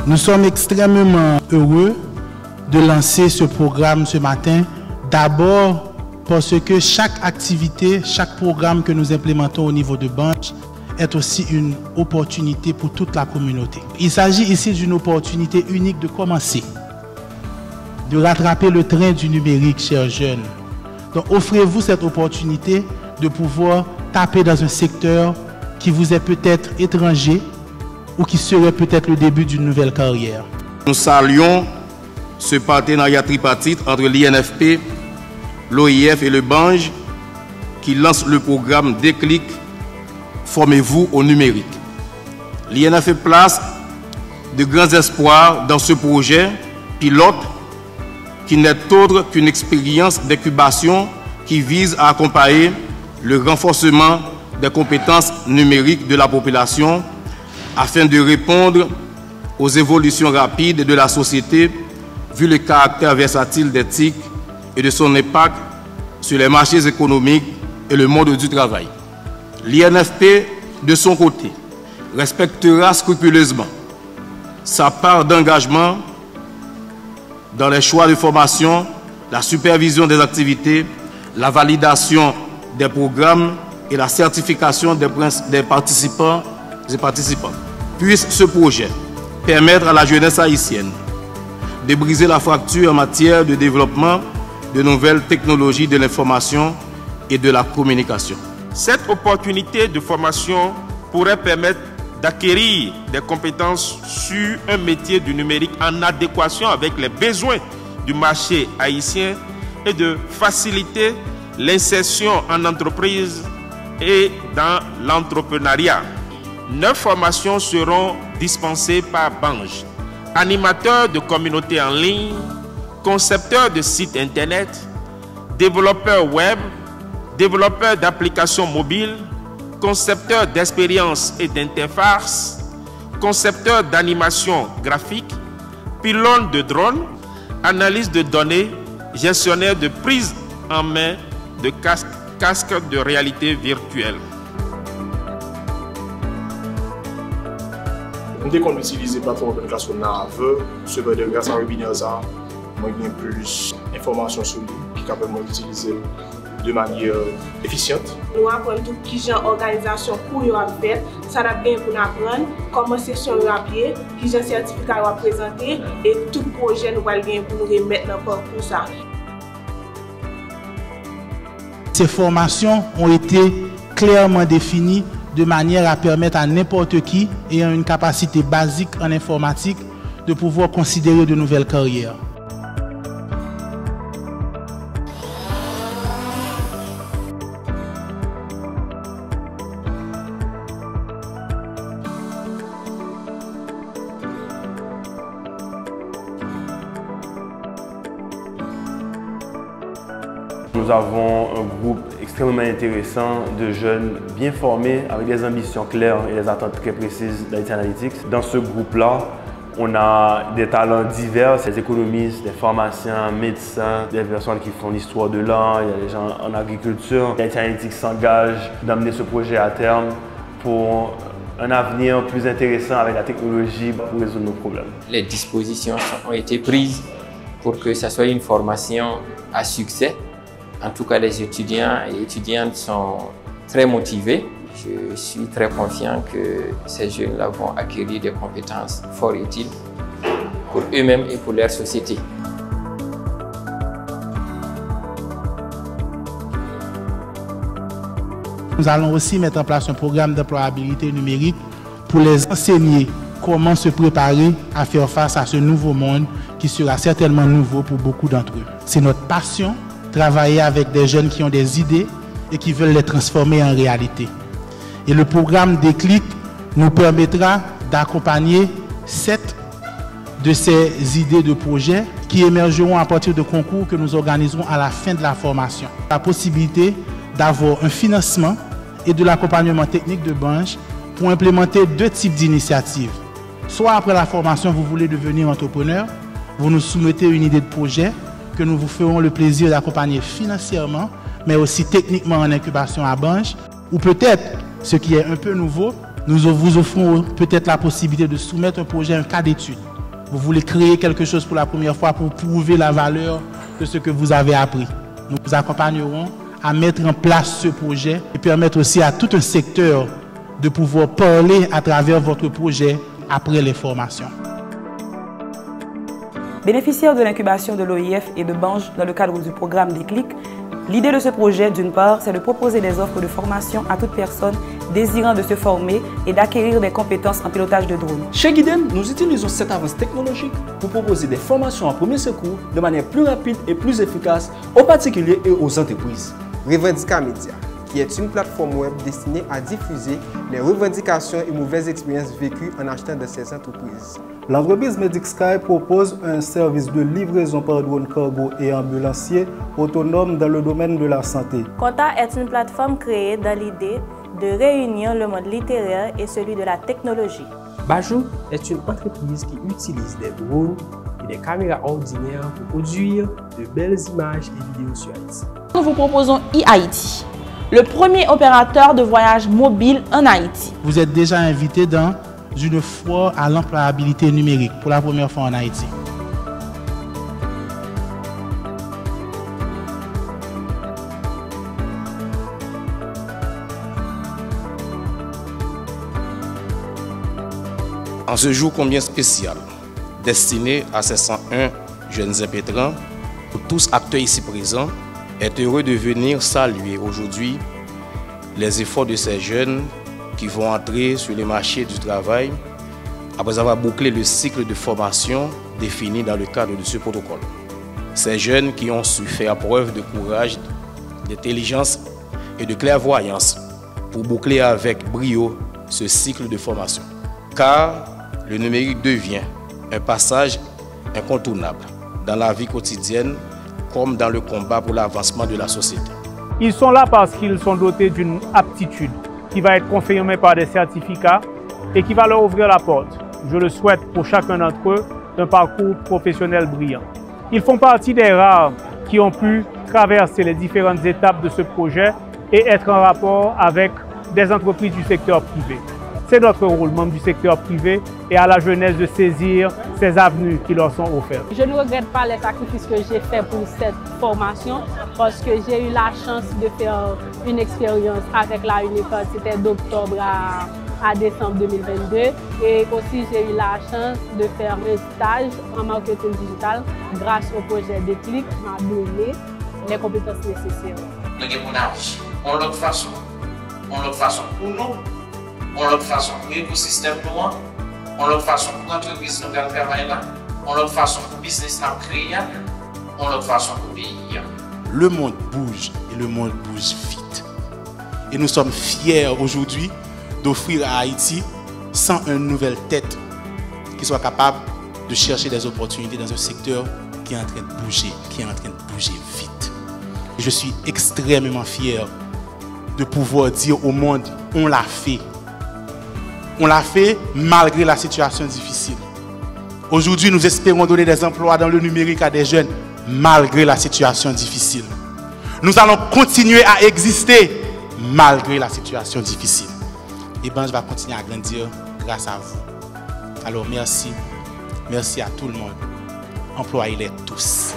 Nous sommes extrêmement heureux de lancer ce programme ce matin. D'abord parce que chaque activité, chaque programme que nous implémentons au niveau de Banj est aussi une opportunité pour toute la communauté. Il s'agit ici d'une opportunité unique de commencer, de rattraper le train du numérique, chers jeunes. Donc offrez-vous cette opportunité de pouvoir taper dans un secteur qui vous est peut-être étranger ou qui serait peut-être le début d'une nouvelle carrière. Nous saluons ce partenariat tripartite entre l'INFP, l'OIF et le Banj qui lance le programme Déclic, formez-vous au numérique. L'INFP place de grands espoirs dans ce projet pilote qui n'est autre qu'une expérience d'incubation qui vise à accompagner le renforcement des compétences numériques de la population afin de répondre aux évolutions rapides de la société vu le caractère versatile des TIC et de son impact sur les marchés économiques et le monde du travail. L'INFP, de son côté, respectera scrupuleusement sa part d'engagement dans les choix de formation, la supervision des activités, la validation des programmes et la certification des participants et participantes. Puisse ce projet permettre à la jeunesse haïtienne de briser la fracture en matière de développement de nouvelles technologies de l'information et de la communication. Cette opportunité de formation pourrait permettre d'acquérir des compétences sur un métier du numérique en adéquation avec les besoins du marché haïtien et de faciliter l'insertion en entreprise et dans l'entrepreneuriat. 9 formations seront dispensées par Banj. Animateurs de communautés en ligne, concepteurs de sites internet, développeurs web, développeurs d'applications mobiles, concepteurs d'expériences et d'interfaces, concepteurs d'animation graphique, pilotes de drones, analyse de données, gestionnaires de prise en main de casques de réalité virtuelle. Dès qu'on utilise la plateforme de communication avant, ce que de grâce à webinaire ça, moi j'ai plus d'informations sur lui qui est capable d'utiliser de manière efficiente. Nous apprenons tout qui genre organisation pour y faire, ça va bien pour nous apprendre comment session à pied, qui genre certificat à présenter et tout projet nous va bien pour nous remettre dans pour ça. Ces formations ont été clairement définies de manière à permettre à n'importe qui ayant une capacité basique en informatique de pouvoir considérer de nouvelles carrières. Nous avons un groupe extrêmement intéressant de jeunes bien formés avec des ambitions claires et des attentes très précises d'IT Analytics. Dans ce groupe-là, on a des talents divers, des économistes, des pharmaciens, médecins, des personnes qui font l'histoire de l'art, il y a des gens en agriculture. IT Analytics s'engage d'amener ce projet à terme pour un avenir plus intéressant avec la technologie pour résoudre nos problèmes. Les dispositions ont été prises pour que ce soit une formation à succès. En tout cas, les étudiants et étudiantes sont très motivés. Je suis très confiant que ces jeunes-là vont acquérir des compétences fort utiles pour eux-mêmes et pour leur société. Nous allons aussi mettre en place un programme d'employabilité numérique pour les enseigner comment se préparer à faire face à ce nouveau monde qui sera certainement nouveau pour beaucoup d'entre eux. C'est notre passion, travailler avec des jeunes qui ont des idées et qui veulent les transformer en réalité. Et le programme Déclic nous permettra d'accompagner 7 de ces idées de projets qui émergeront à partir de concours que nous organiserons à la fin de la formation. La possibilité d'avoir un financement et de l'accompagnement technique de Banj pour implémenter 2 types d'initiatives. Soit après la formation, vous voulez devenir entrepreneur, vous nous soumettez une idée de projet que nous vous ferons le plaisir d'accompagner financièrement, mais aussi techniquement en incubation à Banj. Ou peut-être, ce qui est un peu nouveau, nous vous offrons peut-être la possibilité de soumettre un projet, un cas d'étude. Vous voulez créer quelque chose pour la première fois pour prouver la valeur de ce que vous avez appris. Nous vous accompagnerons à mettre en place ce projet et permettre aussi à tout un secteur de pouvoir parler à travers votre projet après les formations. Bénéficiaire de l'incubation de l'OIF et de Bange dans le cadre du programme Déclic, l'idée de ce projet, d'une part, c'est de proposer des offres de formation à toute personne désirant de se former et d'acquérir des compétences en pilotage de drone. Chez Guidem, nous utilisons cette avance technologique pour proposer des formations en premier secours de manière plus rapide et plus efficace aux particuliers et aux entreprises. Revendica Media, qui est une plateforme web destinée à diffuser les revendications et mauvaises expériences vécues en achetant de ces entreprises. L'entreprise MedicSky propose un service de livraison par drone cargo et ambulancier autonome dans le domaine de la santé. Conta est une plateforme créée dans l'idée de réunir le monde littéraire et celui de la technologie. Bajou est une entreprise qui utilise des drones et des caméras ordinaires pour produire de belles images et vidéos sur Haïti. Nous vous proposons eHaïti, le premier opérateur de voyage mobile en Haïti. Vous êtes déjà invité dans une foire à l'employabilité numérique pour la première fois en Haïti. En ce jour combien spécial, destiné à ces 101 jeunes impétrants, où tous acteurs ici présents est heureux de venir saluer aujourd'hui les efforts de ces jeunes qui vont entrer sur les marchés du travail après avoir bouclé le cycle de formation défini dans le cadre de ce protocole. Ces jeunes qui ont su faire preuve de courage, d'intelligence et de clairvoyance pour boucler avec brio ce cycle de formation. Car le numérique devient un passage incontournable dans la vie quotidienne comme dans le combat pour l'avancement de la société. Ils sont là parce qu'ils sont dotés d'une aptitude qui va être confirmée par des certificats et qui va leur ouvrir la porte, je le souhaite pour chacun d'entre eux, d'un parcours professionnel brillant. Ils font partie des rares qui ont pu traverser les différentes étapes de ce projet et être en rapport avec des entreprises du secteur privé. C'est notre rôle, membre du secteur privé, et à la jeunesse de saisir ces avenues qui leur sont offertes. Je ne regrette pas les sacrifices que j'ai faits pour cette formation parce que j'ai eu la chance de faire une expérience avec la université d'octobre à décembre 2022 et aussi j'ai eu la chance de faire un stage en marketing digital grâce au projet Déclic qui m'a donné les compétences nécessaires. Nous avons l'autre façon pour nous. On l'autre façon pour l'écosystème nous, on l'autre façon pour l'entreprise nous travaillons là, on l'autre façon pour le business nous créer, on l'autre façon pour le pays. Le monde bouge et le monde bouge vite. Et nous sommes fiers aujourd'hui d'offrir à Haïti 101 nouvelles têtes qui soient capables de chercher des opportunités dans un secteur qui est en train de bouger, vite. Et je suis extrêmement fier de pouvoir dire au monde, on l'a fait. On l'a fait malgré la situation difficile. Aujourd'hui, nous espérons donner des emplois dans le numérique à des jeunes malgré la situation difficile. Nous allons continuer à exister malgré la situation difficile. Et Bange va continuer à grandir grâce à vous. Alors merci. Merci à tout le monde. Employez-les tous.